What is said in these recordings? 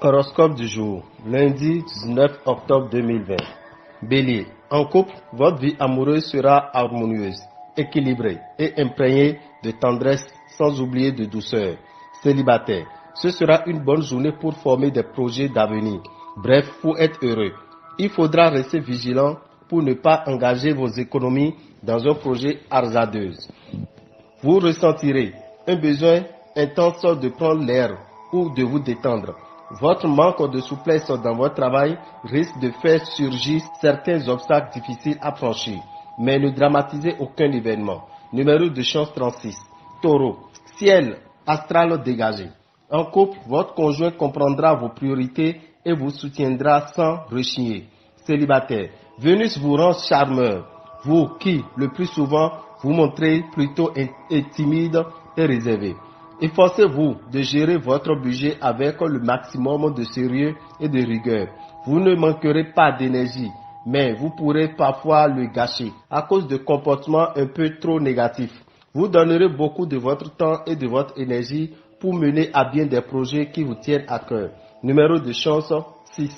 Horoscope du jour, lundi 19 octobre 2020. Bélier, en couple, votre vie amoureuse sera harmonieuse, équilibrée et imprégnée de tendresse sans oublier de douceur. Célibataire, ce sera une bonne journée pour former des projets d'avenir. Bref, pour être heureux, il faudra rester vigilant pour ne pas engager vos économies dans un projet hasardeux. Vous ressentirez un besoin intense de prendre l'air ou de vous détendre. Votre manque de souplesse dans votre travail risque de faire surgir certains obstacles difficiles à franchir. Mais ne dramatisez aucun événement. Numéro de chance 36. Taureau, ciel astral dégagé. En couple, votre conjoint comprendra vos priorités et vous soutiendra sans rechigner. Célibataire, Vénus vous rend charmeur. Vous qui, le plus souvent, vous montrez plutôt timide et réservé. Efforcez-vous de gérer votre budget avec le maximum de sérieux et de rigueur. Vous ne manquerez pas d'énergie, mais vous pourrez parfois le gâcher à cause de comportements un peu trop négatifs. Vous donnerez beaucoup de votre temps et de votre énergie pour mener à bien des projets qui vous tiennent à cœur. Numéro de chance 6.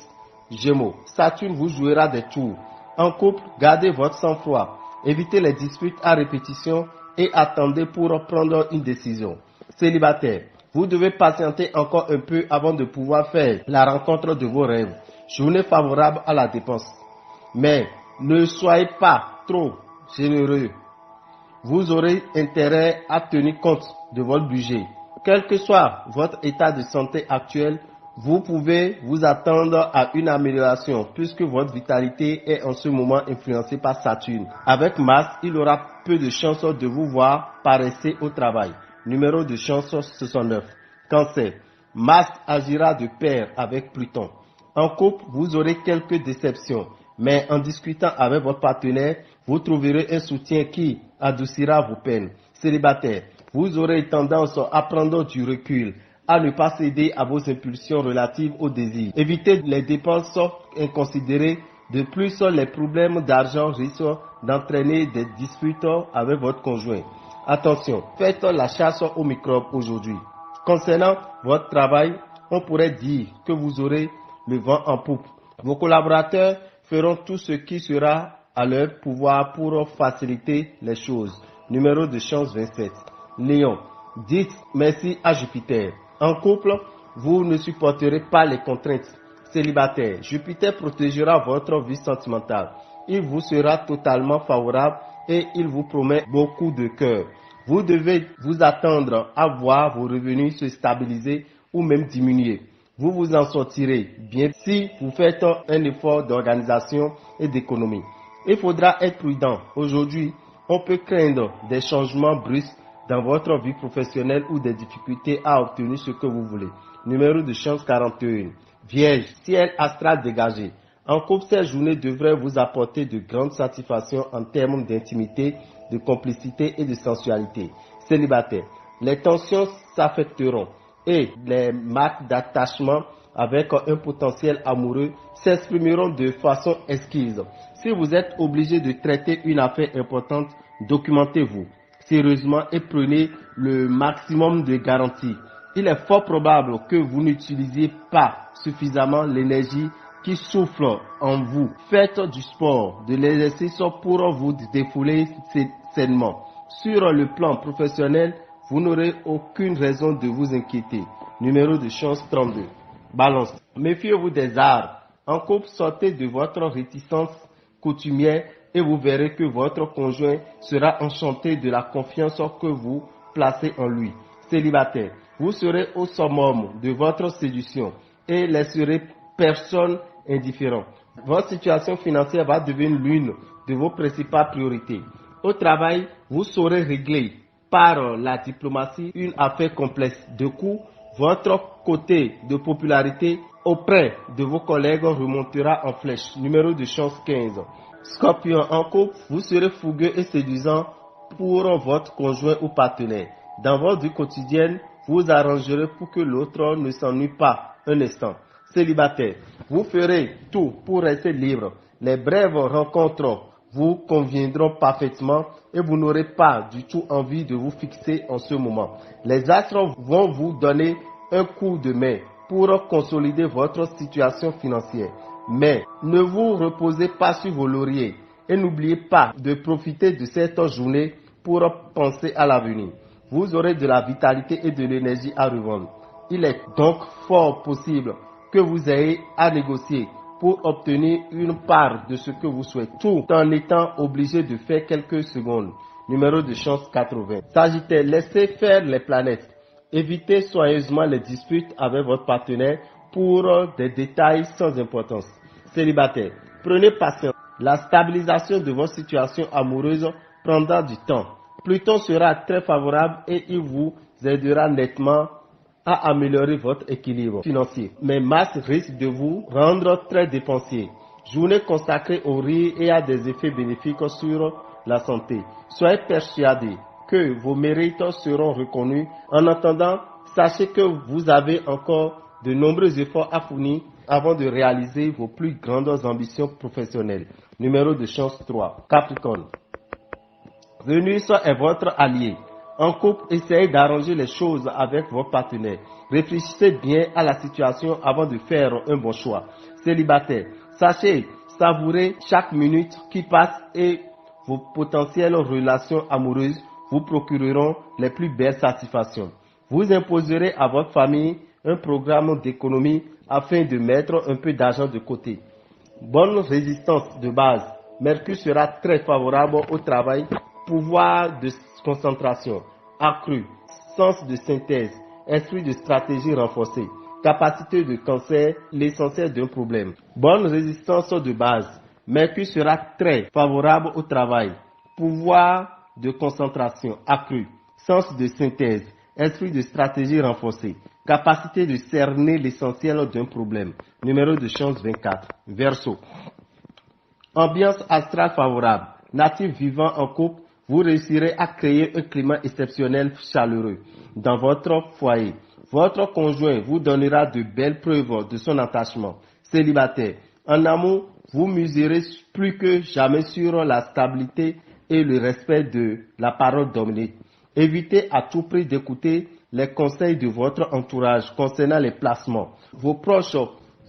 Gémeaux, Saturne vous jouera des tours. En couple, gardez votre sang-froid. Évitez les disputes à répétition et attendez pour prendre une décision. Célibataire, vous devez patienter encore un peu avant de pouvoir faire la rencontre de vos rêves. Journée favorable à la dépense. Mais ne soyez pas trop généreux. Vous aurez intérêt à tenir compte de votre budget. Quel que soit votre état de santé actuel, vous pouvez vous attendre à une amélioration puisque votre vitalité est en ce moment influencée par Saturne. Avec Mars, il aura peu de chances de vous voir paresser au travail. Numéro de chance 69. Cancer. Mars agira de pair avec Pluton. En couple, vous aurez quelques déceptions, mais en discutant avec votre partenaire, vous trouverez un soutien qui adoucira vos peines. Célibataire, vous aurez tendance à prendre du recul, à ne pas céder à vos impulsions relatives au désir. Évitez les dépenses inconsidérées. De plus, les problèmes d'argent risquent d'entraîner des disputes avec votre conjoint. Attention, faites la chasse aux microbes aujourd'hui. Concernant votre travail, on pourrait dire que vous aurez le vent en poupe. Vos collaborateurs feront tout ce qui sera à leur pouvoir pour faciliter les choses. Numéro de chance 27. Lion, dites merci à Jupiter. En couple, vous ne supporterez pas les contraintes. Célibataire, Jupiter protégera votre vie sentimentale. Il vous sera totalement favorable et il vous promet beaucoup de cœur. Vous devez vous attendre à voir vos revenus se stabiliser ou même diminuer. Vous vous en sortirez bien si vous faites un effort d'organisation et d'économie. Il faudra être prudent. Aujourd'hui, on peut craindre des changements brusques dans votre vie professionnelle ou des difficultés à obtenir ce que vous voulez. Numéro de chance 41. Vierge, ciel astral dégagé. En couple, cette journée devrait vous apporter de grandes satisfactions en termes d'intimité, de complicité et de sensualité. Célibataire, les tensions s'affecteront et les marques d'attachement avec un potentiel amoureux s'exprimeront de façon esquisse. Si vous êtes obligé de traiter une affaire importante, documentez-vous sérieusement et prenez le maximum de garanties. Il est fort probable que vous n'utilisiez pas suffisamment l'énergie qui souffle en vous. Faites du sport, de l'exercice pour vous défouler sainement. Sur le plan professionnel, vous n'aurez aucune raison de vous inquiéter. Numéro de chance 32. Balance. Méfiez-vous des arts. En couple, sortez de votre réticence coutumière et vous verrez que votre conjoint sera enchanté de la confiance que vous placez en lui. Célibataire, vous serez au summum de votre séduction et laisserez personne indifférent. Votre situation financière va devenir l'une de vos principales priorités. Au travail, vous saurez régler par la diplomatie une affaire complexe. De coup, votre côté de popularité auprès de vos collègues remontera en flèche. Numéro de chance 15. Scorpion, en couple, vous serez fougueux et séduisant pour votre conjoint ou partenaire. Dans votre vie quotidienne, vous arrangerez pour que l'autre ne s'ennuie pas un instant. Célibataire, vous ferez tout pour rester libre. Les brèves rencontres vous conviendront parfaitement et vous n'aurez pas du tout envie de vous fixer en ce moment. Les astres vont vous donner un coup de main pour consolider votre situation financière. Mais ne vous reposez pas sur vos lauriers et n'oubliez pas de profiter de cette journée pour penser à l'avenir. Vous aurez de la vitalité et de l'énergie à revendre. Il est donc fort possible que vous ayez à négocier pour obtenir une part de ce que vous souhaitez, tout en étant obligé de faire quelques secondes. Numéro de chance 80. Sagittaire, laissez faire les planètes. Évitez soigneusement les disputes avec votre partenaire pour des détails sans importance. Célibataire, prenez patience. La stabilisation de votre situation amoureuse prendra du temps. Pluton sera très favorable et il vous aidera nettement à améliorer votre équilibre financier. Mais Mars risque de vous rendre très dépensier. Journée consacrée au rire et à des effets bénéfiques sur la santé. Soyez persuadés que vos mérites seront reconnus. En attendant, sachez que vous avez encore de nombreux efforts à fournir avant de réaliser vos plus grandes ambitions professionnelles. Numéro de chance 3. Capricorne. Vénus est votre allié. En couple, essayez d'arranger les choses avec votre partenaire. Réfléchissez bien à la situation avant de faire un bon choix. Célibataire, sachez savourer chaque minute qui passe et vos potentielles relations amoureuses vous procureront les plus belles satisfactions. Vous imposerez à votre famille un programme d'économie afin de mettre un peu d'argent de côté. Bonne résistance de base. Mercure sera très favorable au travail. Pouvoir de concentration accru, sens de synthèse, esprit de stratégie renforcé, capacité de cancer, l'essentiel d'un problème. Bonne résistance de base. Mercure sera très favorable au travail. Pouvoir de concentration accru, sens de synthèse, esprit de stratégie renforcé, capacité de cerner l'essentiel d'un problème. Numéro de chance 24. Verseau. Ambiance astrale favorable. Natif vivant en couple, vous réussirez à créer un climat exceptionnel chaleureux dans votre foyer. Votre conjoint vous donnera de belles preuves de son attachement. Célibataire, en amour, vous miserez plus que jamais sur la stabilité et le respect de la parole donnée. Évitez à tout prix d'écouter les conseils de votre entourage concernant les placements. Vos proches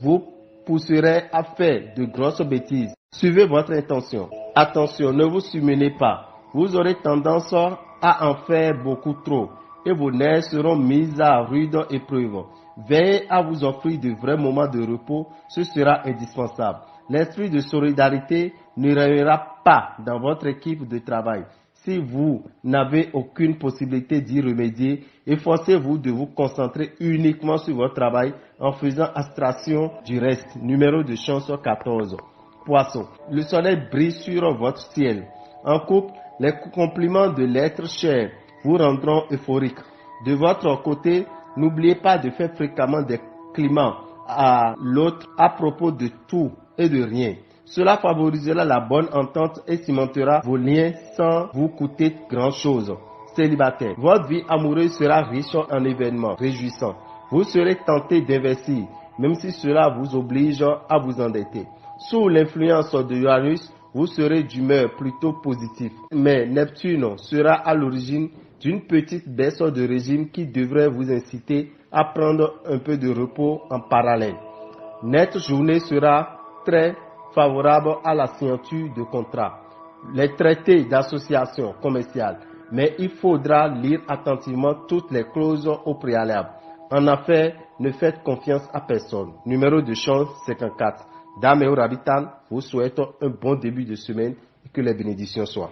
vous pousseraient à faire de grosses bêtises. Suivez votre intention. Attention, ne vous surmenez pas. Vous aurez tendance à en faire beaucoup trop et vos nerfs seront mis à rude épreuve. Veillez à vous offrir de vrais moments de repos, ce sera indispensable. L'esprit de solidarité ne régnera pas dans votre équipe de travail. Si vous n'avez aucune possibilité d'y remédier, efforcez-vous de vous concentrer uniquement sur votre travail en faisant abstraction du reste. Numéro de chance 14. Poisson. Le soleil brille sur votre ciel. En couple, les compliments de l'être cher vous rendront euphorique. De votre côté, n'oubliez pas de faire fréquemment des climats à l'autre à propos de tout et de rien. Cela favorisera la bonne entente et cimentera vos liens sans vous coûter grand-chose. Célibataire, votre vie amoureuse sera riche en événements réjouissants. Vous serez tenté d'investir, même si cela vous oblige à vous endetter. Sous l'influence de Uranus, vous serez d'humeur plutôt positive. Mais Neptune sera à l'origine d'une petite baisse de régime qui devrait vous inciter à prendre un peu de repos en parallèle. Notre journée sera très favorable à la signature de contrats, les traités d'association commerciale, mais il faudra lire attentivement toutes les clauses au préalable. En affaires, ne faites confiance à personne. Numéro de chance 54. Dame et Rabitan vous souhaite un bon début de semaine et que les bénédictions soient.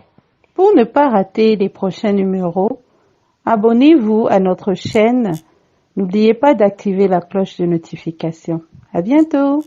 Pour ne pas rater les prochains numéros, abonnez-vous à notre chaîne. N'oubliez pas d'activer la cloche de notification. À bientôt!